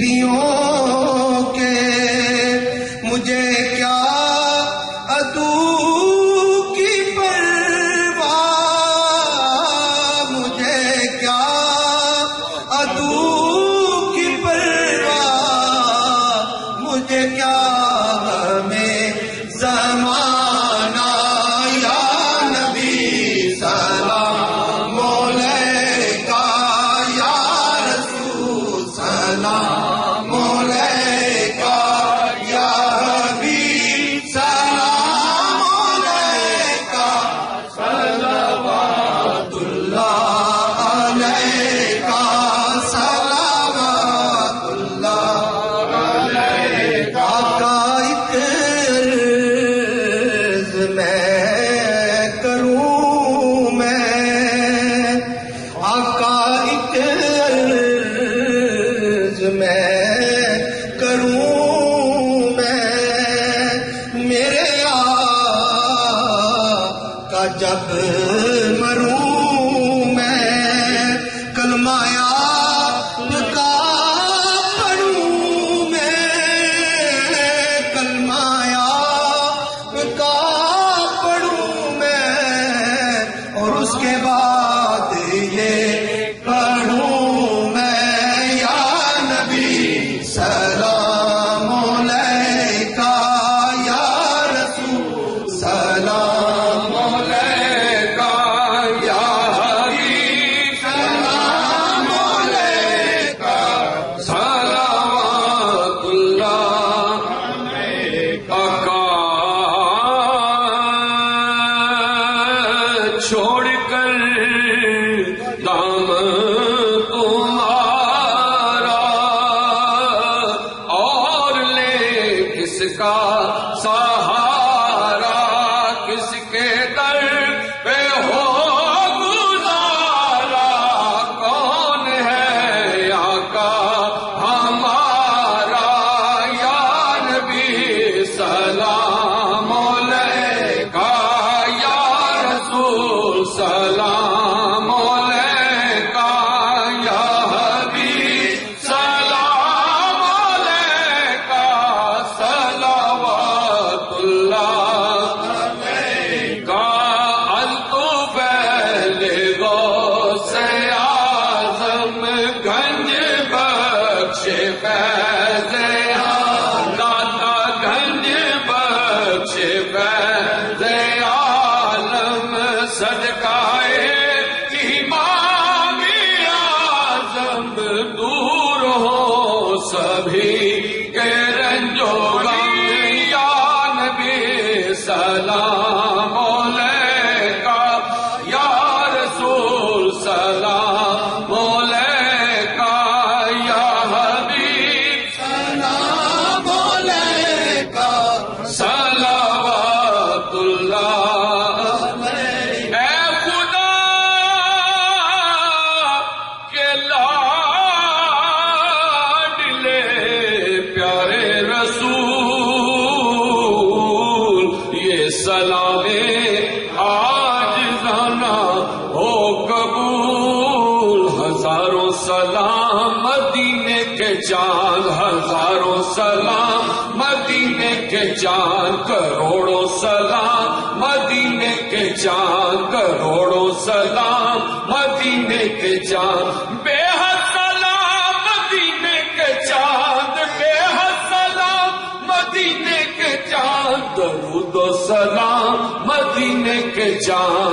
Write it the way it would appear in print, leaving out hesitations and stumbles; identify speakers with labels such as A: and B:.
A: دستگیریوں کے مجھے کیا عدو کی پرواہ، مجھے کیا عدو کی پرواہ، مجھے کیا ہمیں زمانہ یا نبی سلام علیکہ یا رسول سلام علیکہ یا حبیب سلام علیکہ صلوات اللہ علیکہ صلوات اللہ علیکہ۔ آقا ایک عرض میں کروں میں، آقا ایک عرض میں کروں میں، میرے آقا جب مروں میں، کلمہ آپ کا پڑھوں میں، کلمہ آپ کا پڑھوں میں، اور اس کے بعد یہ پڑھوں میں، یا نبی سلام علیکہ یا رسول سلام علیکہ یا حبیب سلام علیکہ صلوات اللہ علیکہ۔ چھوڑ کر دام تمہارا اور لے کس کا سہارا، کس کے در پہ ہو گزارا، کون ہے آقا ہمارا، یا نبی سلام علیکہ یا رسول سلام علیکہ یا حبیب سلام علیکہ صلوات اللہ علیکہ۔ الطفیل غوث اعظم گنج بخش فیض داتا، گنج بخش فیض عالم، صدقائے امام اعظم، دور ہو سبھی کے رنج و غم، یا نبی سلام علیکہ یا رسول سلام علیکہ یا حبیب سلام علیکہ صلوات اللہ علیکہ۔ اے خدا کے لاڈلے پیارے رسول، یہ سلام عاجزانہ ہو قبول، ہزاروں سلام مدینے کے چاند، ہزاروں سلام مدینے کے چاند، کروڑوں سلام مدینے کے چاند، کروڑوں سلام مدینے کے چاند، بے حد سلام مدینے کے چاند، بے حد سلام مدینے کے چاند، درود و سلام مدینے کے چاند۔